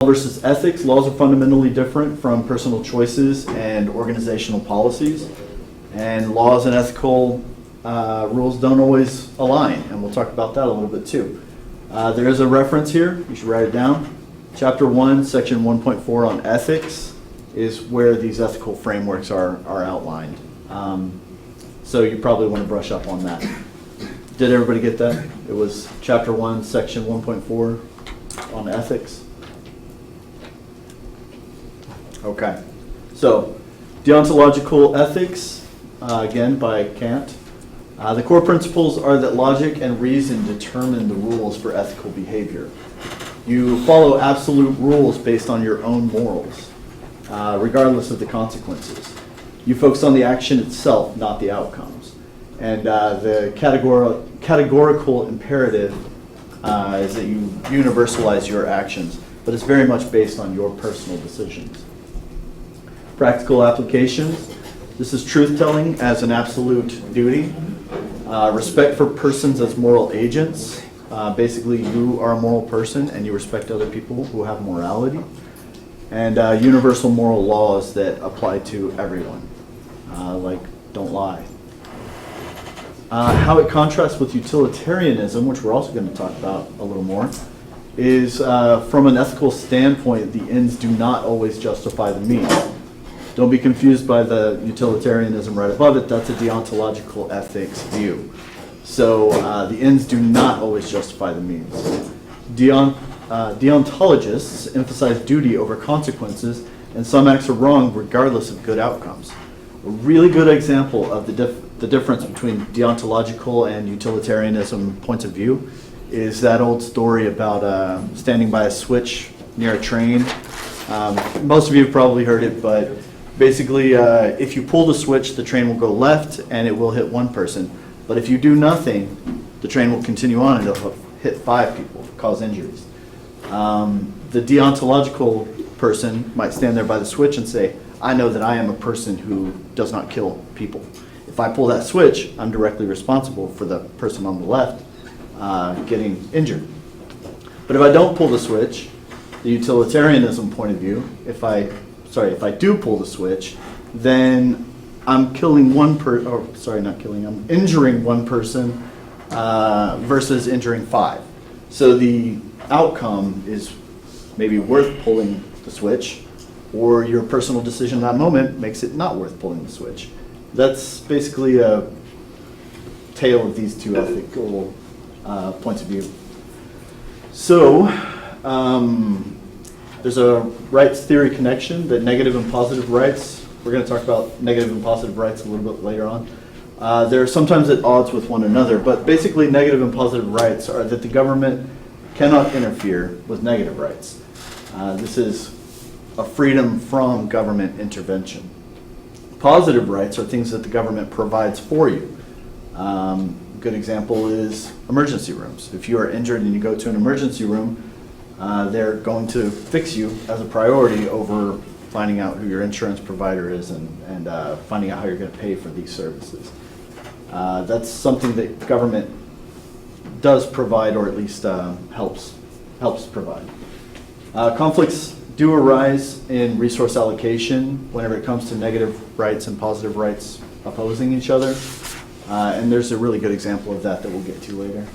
Versus ethics, laws are fundamentally different from personal choices and organizational policies. And laws and ethical rules don't always align, and we'll talk about that a little bit too. There is a reference here, you should write it down. Chapter 1, section 1.4 on ethics is where these ethical frameworks are outlined. So you probably want to brush up on that. Did everybody get that? It was chapter 1, section 1.4 on ethics. Okay, so deontological ethics, again by Kant. The core principles are that logic and reason determine the rules for ethical behavior. You follow absolute rules based on your own morals, regardless of the consequences. You focus on the action itself, not the outcomes. And the categorical imperative is that you universalize your actions, but it's very much based on your personal decisions. Practical applications. This is truth-telling as an absolute duty. Respect for persons as moral agents. Basically, you are a moral person and you respect other people who have morality. And universal moral laws that apply to everyone, like don't lie. How it contrasts with utilitarianism, which we're also going to talk about a little more, is from an ethical standpoint, the ends do not always justify the means. Don't be confused by the utilitarianism right above it. That's a deontological ethics view. So the ends do not always justify the means. Deontologists emphasize duty over consequences, and some acts are wrong regardless of good outcomes. A really good example of the difference between deontological and utilitarianism points of view is that old story about standing by a switch near a train. Most of you have probably heard it, but basically, if you pull the switch, the train will go left and it will hit one person. But if you do nothing, the train will continue on and it'll hit 5 people, cause injuries. The deontological person might stand there by the switch and say, I know that I am a person who does not kill people. If I pull that switch, I'm directly responsible for the person on the left getting injured. But if I don't pull the switch, the utilitarianism point of view, if I do pull the switch, then I'm killing one I'm injuring one person versus injuring 5. So the outcome is maybe worth pulling the switch, or your personal decision in that moment makes it not worth pulling the switch. That's basically a tale of these two ethical points of view. So, there's a rights theory connection, that negative and positive rights. We're going to talk about negative and positive rights a little bit later on. They're sometimes at odds with one another, but basically negative and positive rights are that the government cannot interfere with negative rights. This is a freedom from government intervention. Positive rights are things that the government provides for you. A good example is emergency rooms. If you are injured and you go to an emergency room, they're going to fix you as a priority over finding out who your insurance provider is and finding out how you're going to pay for these services. That's something that government does provide, or at least helps provide. Conflicts do arise in resource allocation whenever it comes to negative rights and positive rights opposing each other. And there's a really good example of that we'll get to later.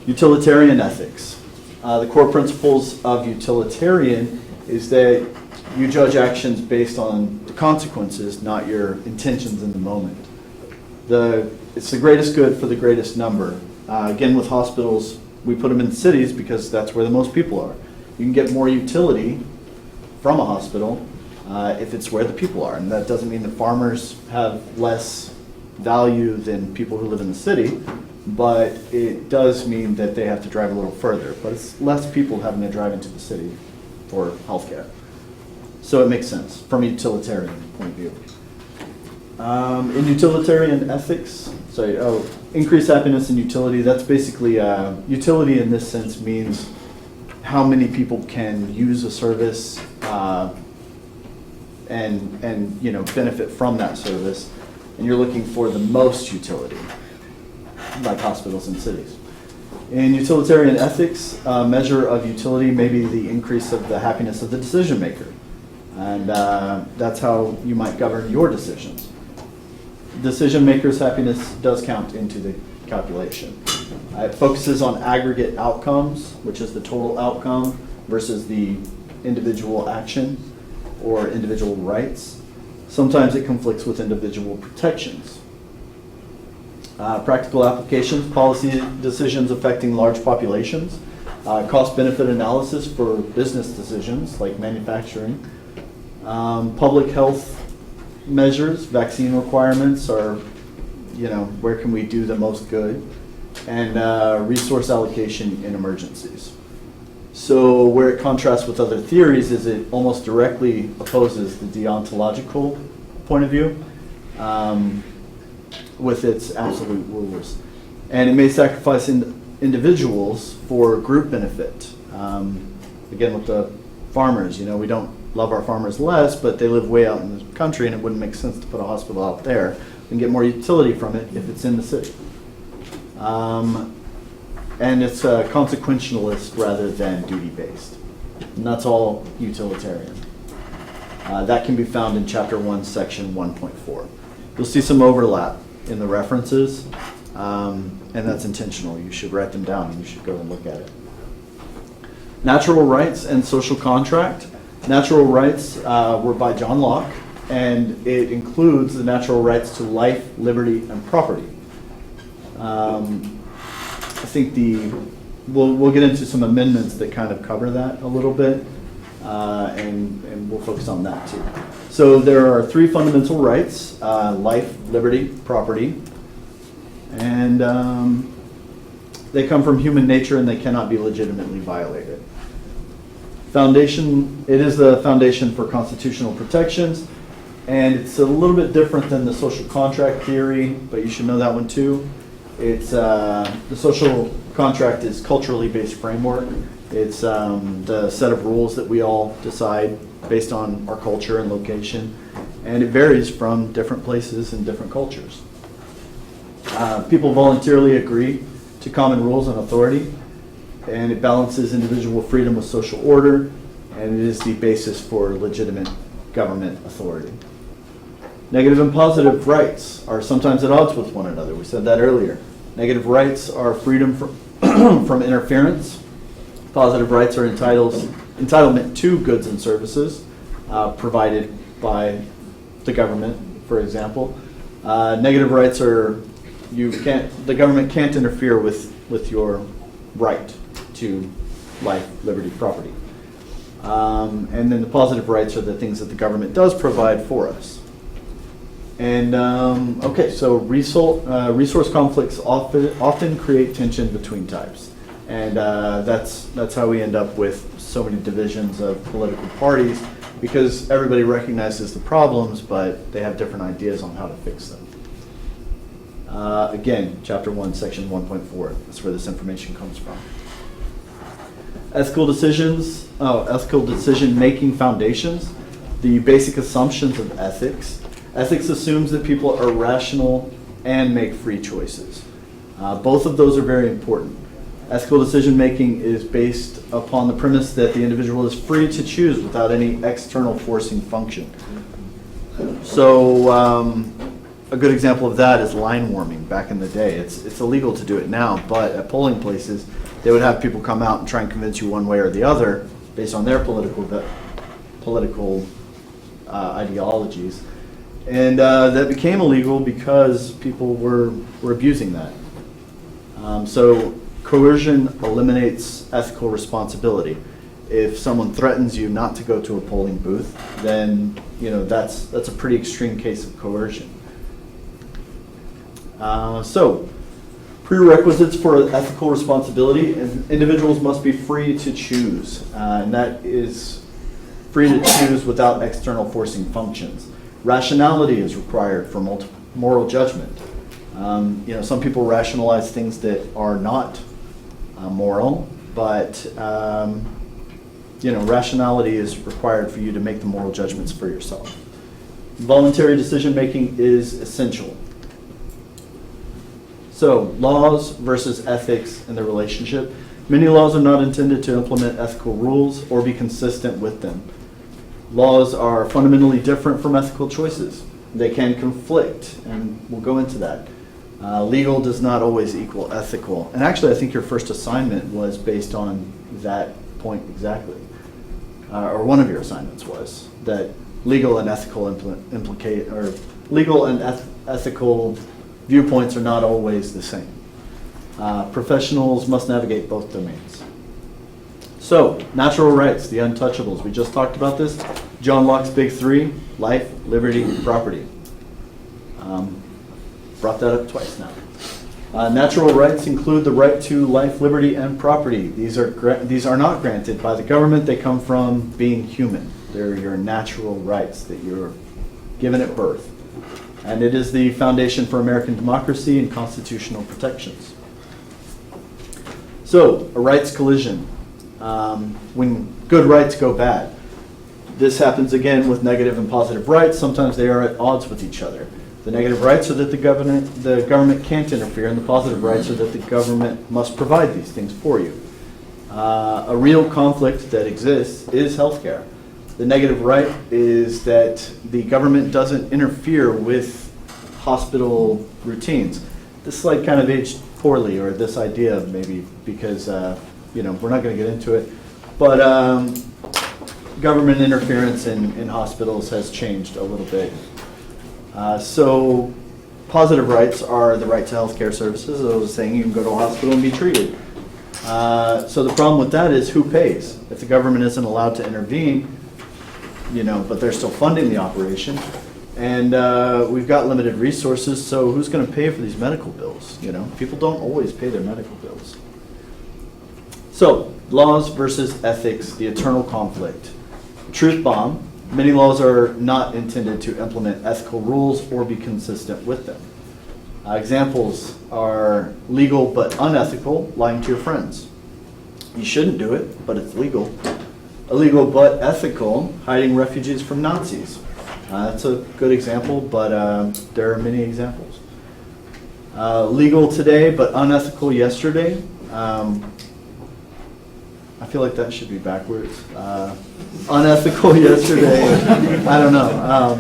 Utilitarian ethics. The core principles of utilitarian is that you judge actions based on the consequences, not your intentions in the moment. It's the greatest good for the greatest number. Again, with hospitals, we put them in cities because that's where the most people are. You can get more utility from a hospital if it's where the people are. And that doesn't mean that farmers have less value than people who live in the city, but it does mean that they have to drive a little further. But it's less people having to drive into the city for healthcare. So it makes sense from a utilitarian point of view. In utilitarian ethics, increased happiness and utility, that's basically, utility in this sense means how many people can use a service and benefit from that service, and you're looking for the most utility, like hospitals and cities. In utilitarian ethics, a measure of utility may be the increase of the happiness of the decision maker. And that's how you might govern your decisions. Decision maker's happiness does count into the calculation. It focuses on aggregate outcomes, which is the total outcome, versus the individual action or individual rights. Sometimes it conflicts with individual protections. Practical applications, policy decisions affecting large populations, cost-benefit analysis for business decisions like manufacturing, public health measures, vaccine requirements are, where can we do the most good, and resource allocation in emergencies. So where it contrasts with other theories is it almost directly opposes the deontological point of view with its absolute rules. And it may sacrifice individuals for group benefit. Again, with the farmers, we don't love our farmers less, but they live way out in the country and it wouldn't make sense to put a hospital out there. We can get more utility from it if it's in the city. And it's consequentialist rather than duty-based. And that's all utilitarian. That can be found in Chapter 1, Section 1.4. You'll see some overlap in the references, and that's intentional. You should write them down and you should go and look at it. Natural rights and social contract. Natural rights were by John Locke, and it includes the natural rights to life, liberty, and property. I think we'll get into some amendments that kind of cover that a little bit, and we'll focus on that too. So there are three fundamental rights: life, liberty, property, and they come from human nature and they cannot be legitimately violated. Foundation, it is the foundation for constitutional protections, and it's a little bit different than the social contract theory, but you should know that one too. It's the social contract is culturally based framework. It's the set of rules that we all decide based on our culture and location, and it varies from different places and different cultures. People voluntarily agree to common rules and authority, and it balances individual freedom with social order, and it is the basis for legitimate government authority. Negative and positive rights are sometimes at odds with one another. We said that earlier. Negative rights are freedom from interference. Positive rights are entitlement to goods and services provided by the government, for example. Negative rights are the government can't interfere with your right to life, liberty, property. And then the positive rights are the things that the government does provide for us. And okay, so resource conflicts often create tension between types, and that's how we end up with so many divisions of political parties, because everybody recognizes the problems, but they have different ideas on how to fix them. Again, Chapter 1, Section 1.4. That's where this information comes from. Ethical decision-making foundations. The basic assumptions of ethics. Ethics assumes that people are rational and make free choices. Both of those are very important. Ethical decision-making is based upon the premise that the individual is free to choose without any external forcing function. So a good example of that is line warming back in the day. It's illegal to do it now, but at polling places, they would have people come out and try and convince you one way or the other based on their political ideologies. And that became illegal because people were abusing that. So coercion eliminates ethical responsibility. If someone threatens you not to go to a polling booth, then that's a pretty extreme case of coercion. So prerequisites for ethical responsibility: individuals must be free to choose, and that is free to choose without external forcing functions. Rationality is required for moral judgment. Some people rationalize things that are not moral, but rationality is required for you to make the moral judgments for yourself. Voluntary decision making is essential. So, laws versus ethics and their relationship. Many laws are not intended to implement ethical rules or be consistent with them. Laws are fundamentally different from ethical choices. They can conflict, and we'll go into that. Legal does not always equal ethical. And actually, I think your first assignment was based on that point exactly. Or one of your assignments was that legal and ethical ethical viewpoints are not always the same. Professionals must navigate both domains. So, natural rights, the untouchables. We just talked about this. John Locke's big three: life, liberty, property. Brought that up twice now. Natural rights include the right to life, liberty, and property. These are not granted by the government. They come from being human. They're your natural rights that you're given at birth. And it is the foundation for American democracy and constitutional protections. So, a rights collision. When good rights go bad. This happens again with negative and positive rights. Sometimes they are at odds with each other. The negative rights are that the government can't interfere, and the positive rights are that the government must provide these things for you. A real conflict that exists is healthcare. The negative right is that the government doesn't interfere with hospital routines. This slide kind of aged poorly, or this idea maybe, because we're not going to get into it. But government interference in hospitals has changed a little bit. So positive rights are the right to health care services. As I was saying, you can go to a hospital and be treated. So the problem with that is who pays? If the government isn't allowed to intervene, but they're still funding the operation, and we've got limited resources, so who's going to pay for these medical bills? People don't always pay their medical bills. So, laws versus ethics, the eternal conflict. Truth bomb. Many laws are not intended to implement ethical rules or be consistent with them. Examples are legal but unethical, lying to your friends. You shouldn't do it, but it's legal. Illegal but ethical, hiding refugees from Nazis. That's a good example, but there are many examples. Legal today but unethical yesterday. I feel like that should be backwards. Unethical yesterday, I don't know.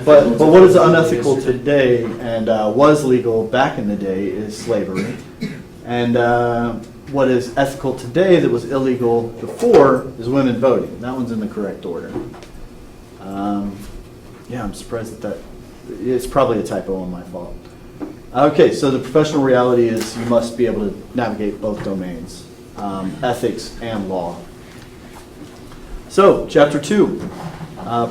But what is unethical today and was legal back in the day is slavery. And what is ethical today that was illegal before is women voting. That one's in the correct order. I'm surprised that it's probably a typo on my fault. Okay, so the professional reality is you must be able to navigate both domains, ethics and law. So, chapter 2,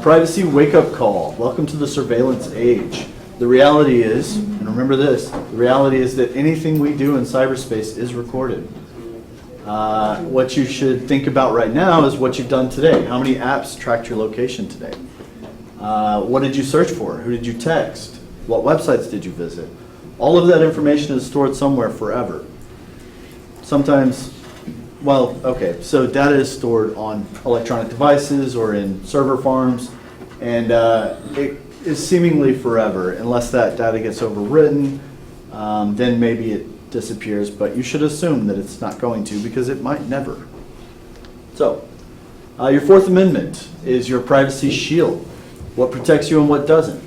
privacy wake-up call. Welcome to the surveillance age. The reality is, and remember this, the reality is that anything we do in cyberspace is recorded. What you should think about right now is what you've done today. How many apps tracked your location today? What did you search for? Who did you text? What websites did you visit? All of that information is stored somewhere forever. Sometimes, so data is stored on electronic devices or in server farms, and it is seemingly forever. Unless that data gets overwritten, then maybe it disappears, but you should assume that it's not going to, because it might never. So, your Fourth Amendment is your privacy shield. What protects you and what doesn't.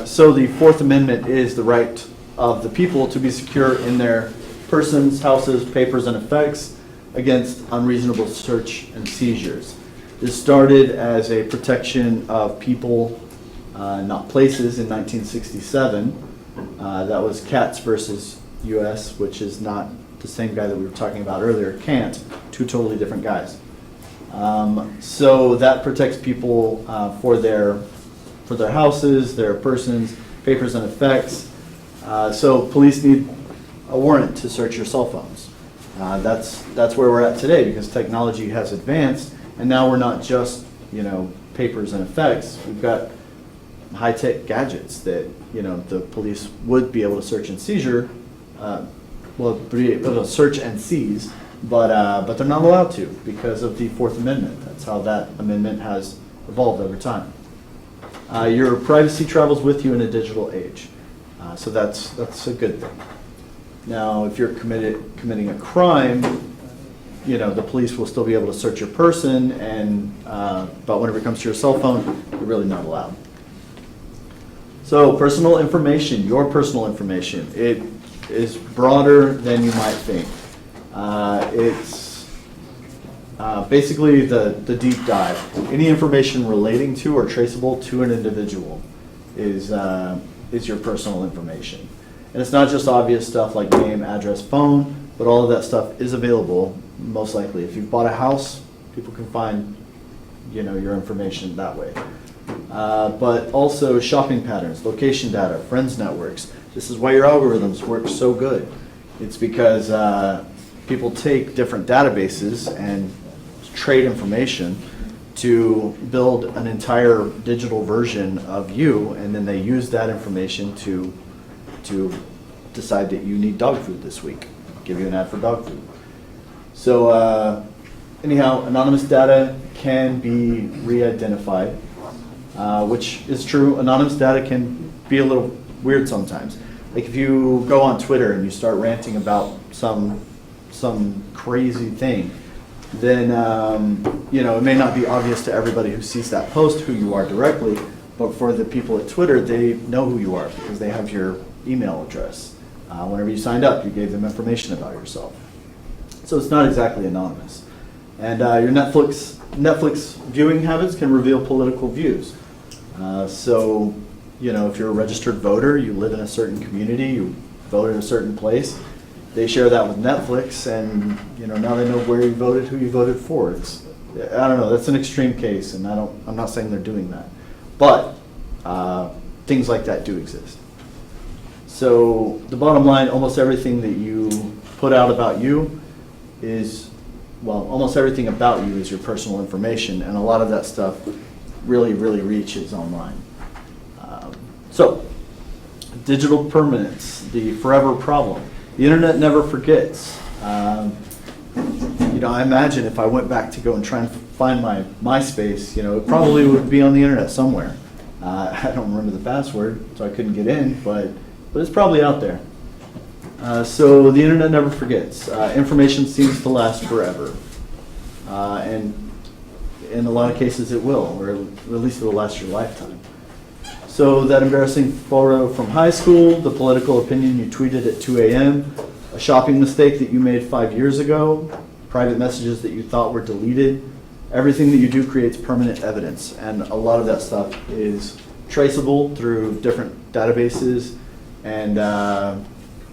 So the Fourth Amendment is the right of the people to be secure in their persons, houses, papers, and effects against unreasonable search and seizures. This started as a protection of people, not places, in 1967. That was Katz versus U.S., which is not the same guy that we were talking about earlier, Kant, two totally different guys. So that protects people for their houses, their persons, papers, and effects. So police need a warrant to search your cell phones. That's where we're at today, because technology has advanced, and now we're not just papers and effects. We've got high-tech gadgets that the police would be able to search and seizure, be able to search and seize, but they're not allowed to because of the Fourth Amendment. That's how that amendment has evolved over time. Your privacy travels with you in a digital age. So that's a good thing. Now, if you're committing a crime, the police will still be able to search your person, but whenever it comes to your cell phone, you're really not allowed. So personal information, your personal information, it is broader than you might think. It's basically the deep dive. Any information relating to or traceable to an individual is your personal information. And it's not just obvious stuff like name, address, phone, but all of that stuff is available, most likely. If you've bought a house, people can find your information that way. But also shopping patterns, location data, friends networks. This is why your algorithms work so good. It's because people take different databases and trade information to build an entire digital version of you, and then they use that information to decide that you need dog food this week. Give you an ad for dog food. So anyhow, anonymous data can be re-identified, which is true. Anonymous data can be a little weird sometimes. Like if you go on Twitter and you start ranting about some crazy thing, then it may not be obvious to everybody who sees that post who you are directly, but for the people at Twitter, they know who you are because they have your email address. Whenever you signed up, you gave them information about yourself. So it's not exactly anonymous. And your Netflix viewing habits can reveal political views. So if you're a registered voter, you live in a certain community, you vote in a certain place, they share that with Netflix, and now they know where you voted, who you voted for. I don't know, that's an extreme case, and I'm not saying they're doing that. But things like that do exist. So the bottom line, almost everything that you put out about you almost everything about you is your personal information, and a lot of that stuff really, really reaches online. So, digital permanence, the forever problem. The internet never forgets. I imagine if I went back to go and try and find my MySpace, it probably would be on the internet somewhere. I don't remember the password, so I couldn't get in, but it's probably out there. So the internet never forgets. Information seems to last forever. And in a lot of cases it will, or at least it will last your lifetime. So that embarrassing photo from high school, the political opinion you tweeted at 2 a.m., a shopping mistake that you made 5 years ago, private messages that you thought were deleted, everything that you do creates permanent evidence. And a lot of that stuff is traceable through different databases and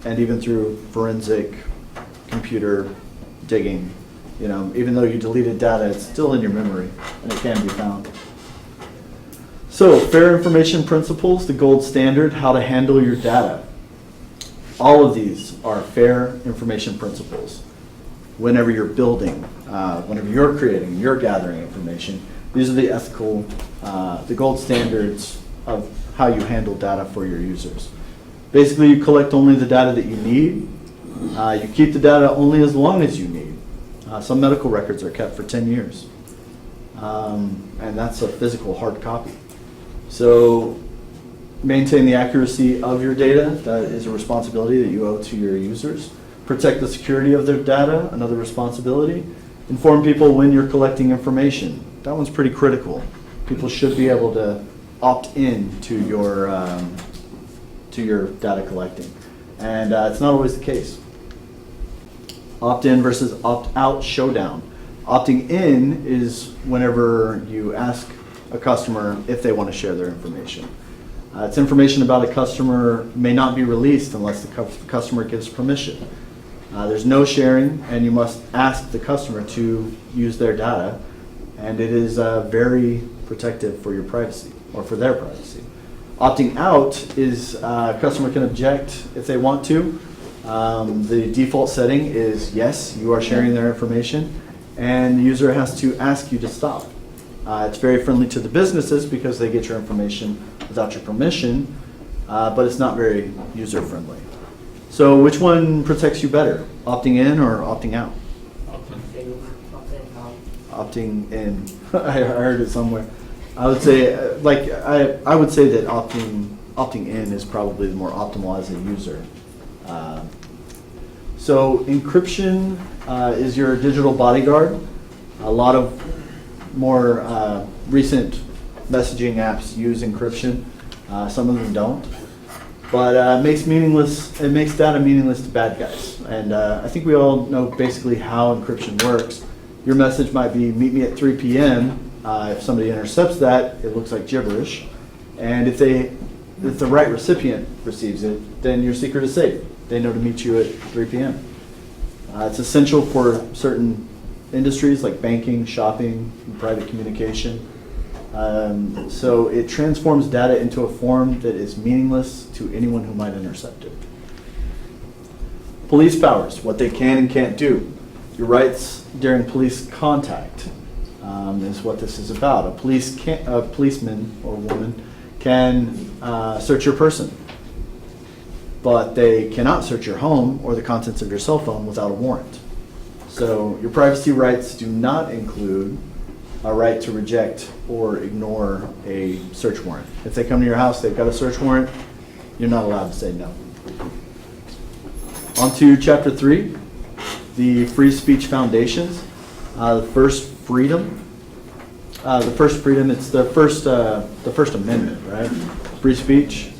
even through forensic computer digging. Even though you deleted data, it's still in your memory and it can be found. So, fair information principles, the gold standard, how to handle your data. All of these are fair information principles. Whenever you're building, whenever you're creating, you're gathering information, these are the ethical, the gold standards of how you handle data for your users. Basically, you collect only the data that you need. You keep the data only as long as you need. Some medical records are kept for 10 years. And that's a physical hard copy. So maintain the accuracy of your data. That is a responsibility that you owe to your users. Protect the security of their data, another responsibility. Inform people when you're collecting information. That one's pretty critical. People should be able to opt in to your data collecting. And it's not always the case. Opt-in versus opt-out showdown. Opting in is whenever you ask a customer if they want to share their information. It's information about a customer may not be released unless the customer gives permission. There's no sharing, and you must ask the customer to use their data, and it is very protective for your privacy, or for their privacy. Opting out is a customer can object if they want to. The default setting is yes, you are sharing their information, and the user has to ask you to stop. It's very friendly to the businesses because they get your information without your permission, but it's not very user-friendly. So which one protects you better, opting in or opting out? Opting in. I heard it somewhere. I would say, I would say that opting opting in is probably the more optimal as a user. So encryption is your digital bodyguard. A lot of more recent messaging apps use encryption. Some of them don't. But it makes data meaningless to bad guys. And I think we all know basically how encryption works. Your message might be, meet me at 3 p.m. If somebody intercepts that, it looks like gibberish. And if the right recipient receives it, then your secret is safe. They know to meet you at 3 p.m. It's essential for certain industries like banking, shopping, and private communication. So it transforms data into a form that is meaningless to anyone who might intercept it. Police powers, what they can and can't do. Your rights during police contact is what this is about. A policeman or woman can search your person, but they cannot search your home or the contents of your cell phone without a warrant. So your privacy rights do not include a right to reject or ignore a search warrant. If they come to your house, they've got a search warrant, you're not allowed to say no. On to Chapter 3, the Free Speech Foundations. The first freedom, it's the First Amendment, right? Free speech.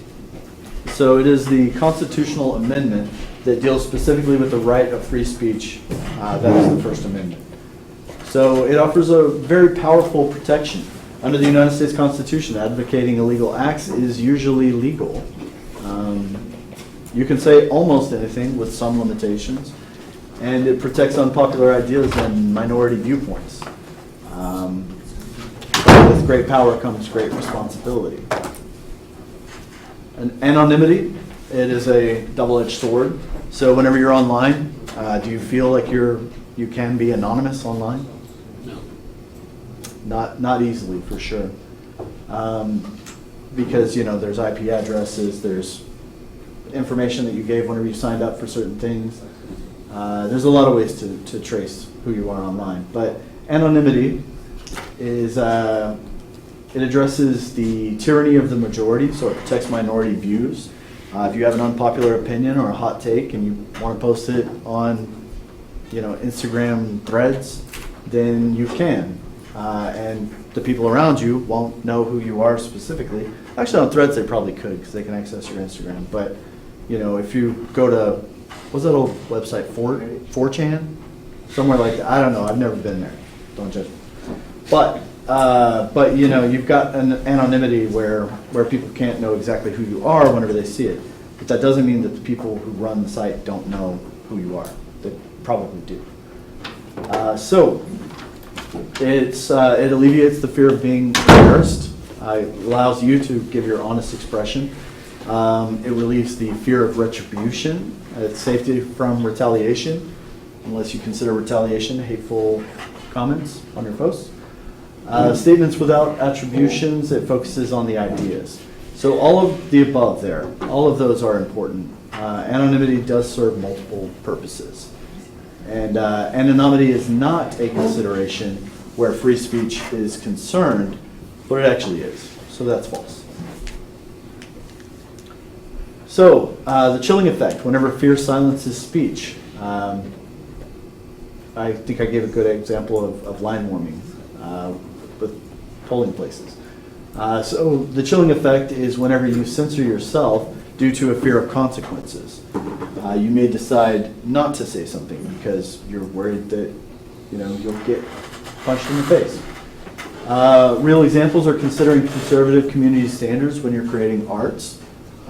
So it is the constitutional amendment that deals specifically with the right of free speech. That is the First Amendment. So it offers a very powerful protection. Under the United States Constitution, advocating illegal acts is usually legal. You can say almost anything with some limitations, and it protects unpopular ideas and minority viewpoints. But with great power comes great responsibility. And anonymity, it is a double-edged sword. So whenever you're online, do you feel like you can be anonymous online? No. Not easily, for sure. Because there's IP addresses, there's information that you gave whenever you signed up for certain things. There's a lot of ways to trace who you are online. But anonymity is it addresses the tyranny of the majority, so it protects minority views. If you have an unpopular opinion or a hot take and you want to post it on Instagram threads, then you can. And the people around you won't know who you are specifically. Actually, on threads they probably could because they can access your Instagram. But if you go to, what's that old website, 4chan? Somewhere like that. I don't know. I've never been there. Don't judge me. But you've got an anonymity where people can't know exactly who you are whenever they see it. But that doesn't mean that the people who run the site don't know who you are. They probably do. So it alleviates the fear of being embarrassed. It allows you to give your honest expression. It relieves the fear of retribution. It's safety from retaliation, unless you consider retaliation hateful comments on your posts. Statements without attributions, it focuses on the ideas. So all of the above there, all of those are important. Anonymity does serve multiple purposes. And anonymity is not a consideration where free speech is concerned, but it actually is. So that's false. So the chilling effect, whenever fear silences speech. I think I gave a good example of line warming with polling places. So the chilling effect is whenever you censor yourself due to a fear of consequences. You may decide not to say something because you're worried that you'll get punched in the face. Real examples are considering conservative community standards when you're creating arts.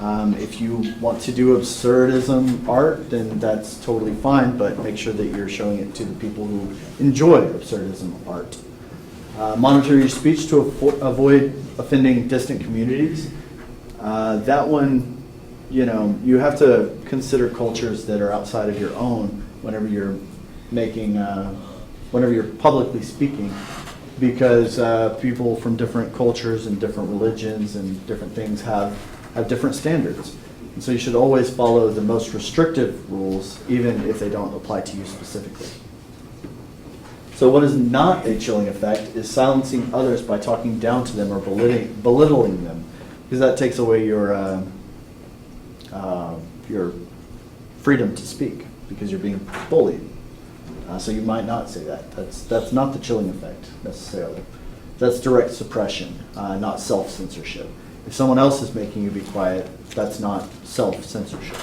If you want to do absurdism art, then that's totally fine, but make sure that you're showing it to the people who enjoy absurdism art. Monitor your speech to avoid offending distant communities. That one, you have to consider cultures that are outside of your own whenever you're whenever you're publicly speaking, because people from different cultures and different religions and different things have different standards. And so you should always follow the most restrictive rules, even if they don't apply to you specifically. So what is not a chilling effect is silencing others by talking down to them or belittling them. because that takes away your freedom to speak because you're being bullied. So you might not say that. That's not the chilling effect necessarily. That's direct suppression, not self-censorship. If someone else is making you be quiet, that's not self-censorship.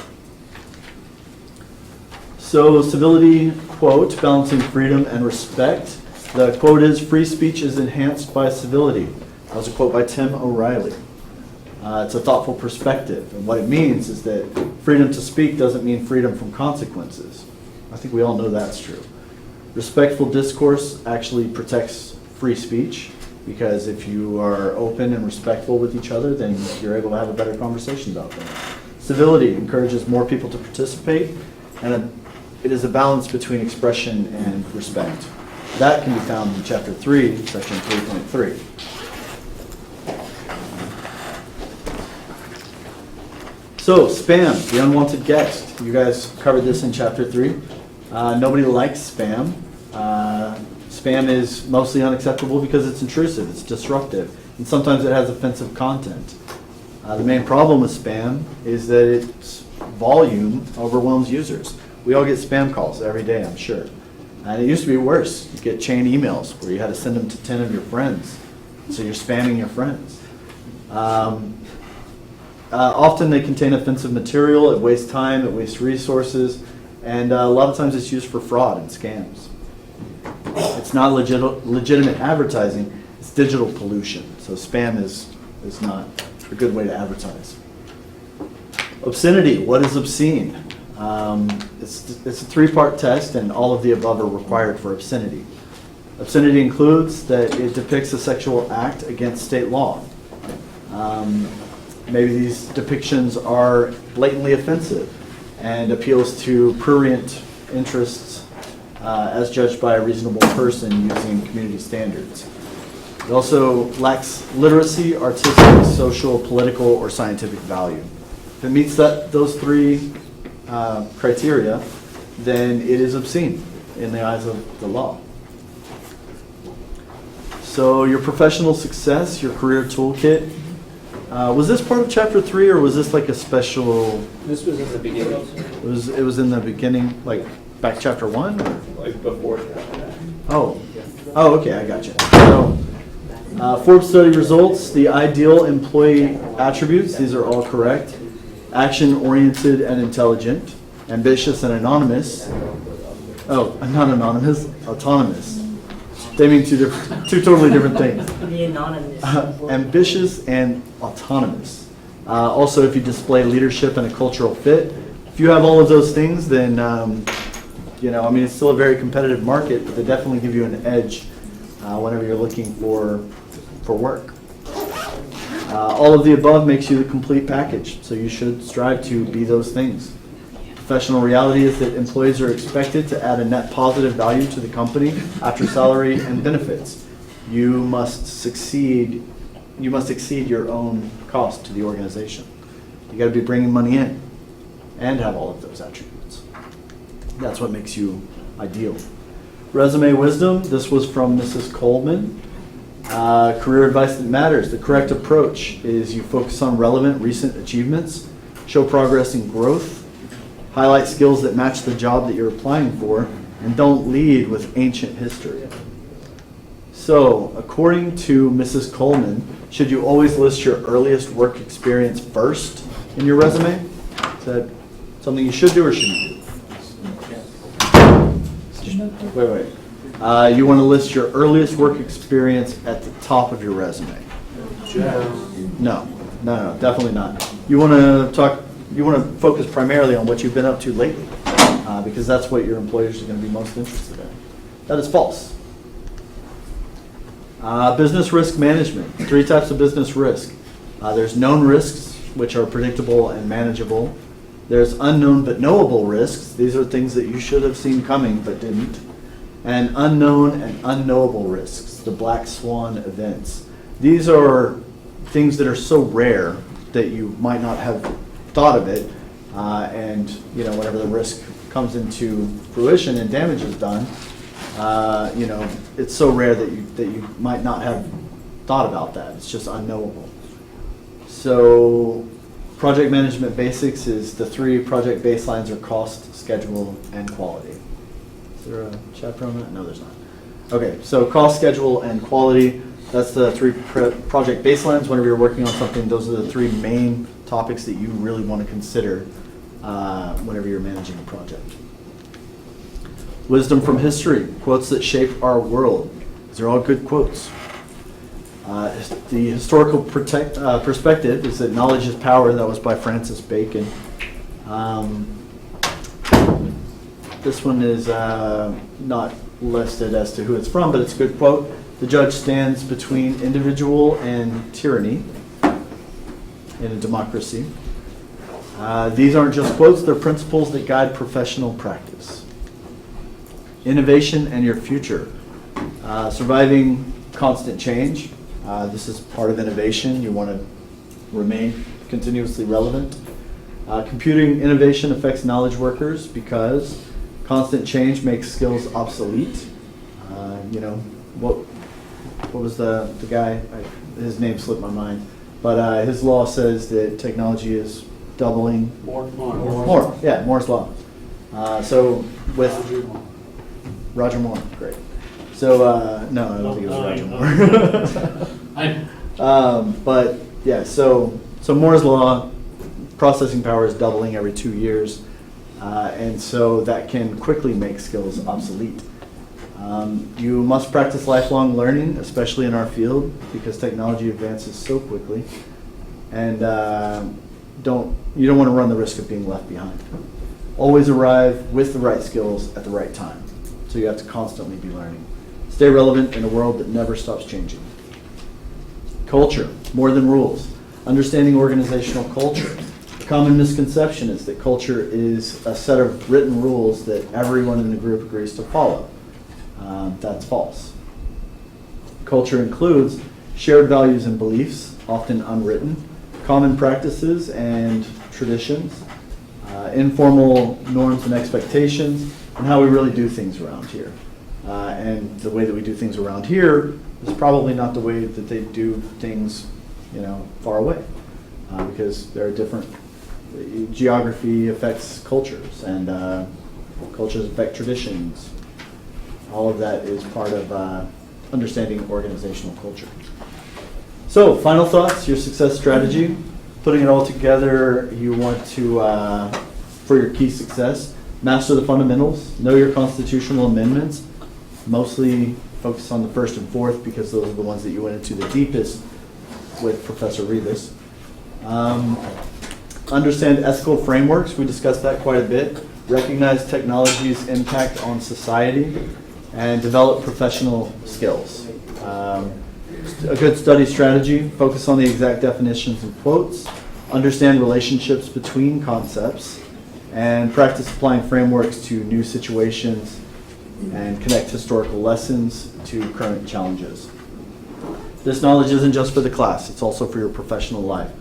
So civility, quote, balancing freedom and respect. The quote is, free speech is enhanced by civility. That was a quote by Tim O'Reilly. It's a thoughtful perspective. And what it means is that freedom to speak doesn't mean freedom from consequences. I think we all know that's true. Respectful discourse actually protects free speech, because if you are open and respectful with each other, then you're able to have a better conversation about things. Civility encourages more people to participate, and it is a balance between expression and respect. That can be found in Chapter 3, Section 3.3. So, spam, the unwanted guest. You guys covered this in Chapter 3. Nobody likes spam. Spam is mostly unacceptable because it's intrusive, it's disruptive, and sometimes it has offensive content. The main problem with spam is that its volume overwhelms users. We all get spam calls every day, I'm sure. And it used to be worse. You get chain emails where you had to send them to 10 of your friends. So you're spamming your friends. Often they contain offensive material, it wastes time, it wastes resources, and a lot of times it's used for fraud and scams. It's not legitimate advertising, it's digital pollution. So spam is not a good way to advertise. Obscenity, what is obscene? It's a three-part test, and all of the above are required for obscenity. Obscenity includes that it depicts a sexual act against state law. Maybe these depictions are blatantly offensive and appeals to prurient interests as judged by a reasonable person using community standards. It also lacks literacy, artistic, social, political, or scientific value. If it meets those three criteria, then it is obscene in the eyes of the law. So your professional success, your career toolkit, was this part of Chapter 3, or was this like a special? This was in the beginning. It was in the beginning, like back Chapter 1? Or? Like before that. Oh, okay, I got you. So, Forbes study results, the ideal employee attributes, these are all correct. Action-oriented and intelligent, ambitious and anonymous. Oh, not anonymous, autonomous. They mean two totally different things. The anonymous. Ambitious and autonomous. Also, if you display leadership and a cultural fit, if you have all of those things, then it's still a very competitive market, but they definitely give you an edge whenever you're looking for work. All of the above makes you the complete package, so you should strive to be those things. Professional reality is that employees are expected to add a net positive value to the company after salary and benefits. You must exceed your own cost to the organization. You got to be bringing money in and have all of those attributes. That's what makes you ideal. Resume wisdom, this was from Mrs. Coleman. Career advice that matters. The correct approach is you focus on relevant recent achievements, show progress and growth, highlight skills that match the job that you're applying for, and don't lead with ancient history. So, according to Mrs. Coleman, should you always list your earliest work experience first in your resume? Is that something you should do or shouldn't do? Wait. You want to list your earliest work experience at the top of your resume? No, definitely not. You want to focus primarily on what you've been up to lately, because that's what your employers are going to be most interested in. That is false. Business risk management. 3 types of business risk. There's known risks, which are predictable and manageable. There's unknown but knowable risks. These are things that you should have seen coming but didn't. And unknown and unknowable risks, the black swan events. These are things that are so rare that you might not have thought of it, and whenever the risk comes into fruition and damage is done, it's so rare that you might not have thought about that. It's just unknowable. So project management basics is the three project baselines are cost, schedule, and quality. Is there a chapter on that? No, there's not. Okay, so cost, schedule, and quality, that's the three project baselines. Whenever you're working on something, those are the three main topics that you really want to consider whenever you're managing a project. Wisdom from history, quotes that shape our world. These are all good quotes. The historical perspective is that knowledge is power. That was by Francis Bacon. This one is not listed as to who it's from, but it's a good quote. The judge stands between individual and tyranny in a democracy. These aren't just quotes, they're principles that guide professional practice. Innovation and your future. Surviving constant change. This is part of innovation. You want to remain continuously relevant. Computing innovation affects knowledge workers because constant change makes skills obsolete. What was the guy? His name slipped my mind. But his law says that technology is doubling. Moore's law. So with Roger Moore, great. So no, I don't think it was Roger Moore. But yeah, so Moore's law, processing power is doubling every 2 years, and so that can quickly make skills obsolete. You must practice lifelong learning, especially in our field, because technology advances so quickly, and you don't want to run the risk of being left behind. Always arrive with the right skills at the right time, so you have to constantly be learning. Stay relevant in a world that never stops changing. Culture, more than rules. Understanding organizational culture. A common misconception is that culture is a set of written rules that everyone in the group agrees to follow. That's false. Culture includes shared values and beliefs, often unwritten, common practices and traditions, informal norms and expectations, and how we really do things around here. And the way that we do things around here is probably not the way that they do things, far away, because there are different. Geography affects cultures, and cultures affect traditions. All of that is part of understanding organizational culture. So, final thoughts, your success strategy. Putting it all together, you want to, for your key success, master the fundamentals, know your constitutional amendments, mostly focus on the first and fourth because those are the ones that you went into the deepest with Professor Rivas. Understand ethical frameworks, we discussed that quite a bit. Recognize technology's impact on society and develop professional skills. A good study strategy, focus on the exact definitions and quotes, understand relationships between concepts, and practice applying frameworks to new situations and connect historical lessons to current challenges. This knowledge isn't just for the class, it's also for your professional life.